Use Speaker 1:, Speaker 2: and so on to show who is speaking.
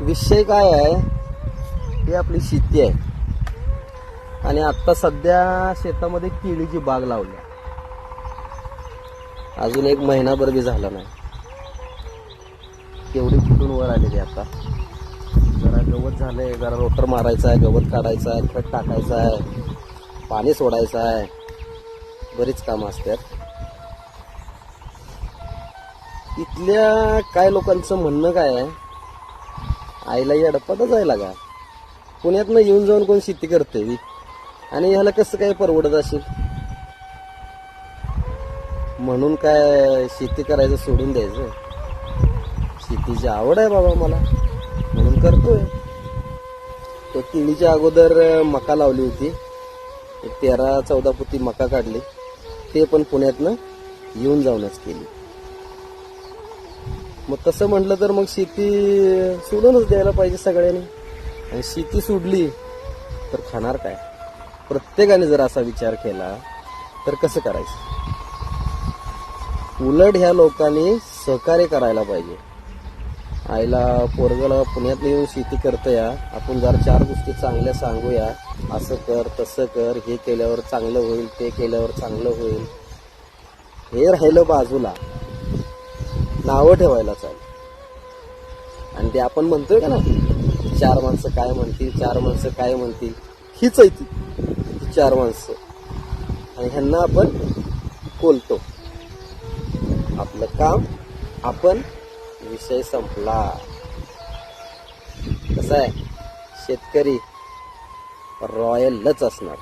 Speaker 1: विषय काय आहे, ही आपली शेती आहे आणि आता सध्या शेतामध्ये केळीची बाग लावली. अजून एक महिनाभर बी झाला नाही, केवढी फुटून वर आलेली. आता जरा गवत झालंय, जरा रोटर मारायचा आहे, गवत काढायचं आहे, खत टाकायचं आहे, पाणी सोडायचं आहे, बरीच कामं असतात. इथल्या काय लोकांचं म्हणणं काय आहे, आईला येडपटच जायला का, पुण्यातनं येऊन जाऊन कोण शेती करते आणि ह्याला कसं काय परवडत असेल, म्हणून काय शेती करायचं सोडून द्यायचं. शेतीची आवड आहे बाबा मला, म्हणून करतोय. तो केळीच्या अगोदर मका लावली होती, 13-14 पोती मका काढली, ते पण पुण्यातनं येऊन जाऊनच केली. मग तसं म्हटलं तर मग शेती सोडूनच द्यायला पाहिजे सगळ्यांनी. आणि शेती सोडली तर खाणार काय, प्रत्येकाने जर असा विचार केला तर कसं करायचं. उलट ह्या लोकांनी सहकार्य करायला पाहिजे. आईला पोरगला पुण्यात येऊन शेती करतोया, आपण जरा 4 गोष्टी चांगल्या सांगूया, असं कर तसं कर, हे केल्यावर चांगलं होईल, ते केल्यावर चांगलं होईल. हे राहिलं बाजूला, नावं ठेवायला चालू. आणि ते आपण म्हणतोय का ना, 4 माणसं काय म्हणतील, 4 माणसं काय म्हणतील, हीच आहे ती 4 माणसं. आणि ह्यांना आपण बोलतो, आपलं काम आपण, विषय संपला. कसं आहे, शेतकरी रॉयलच असणार.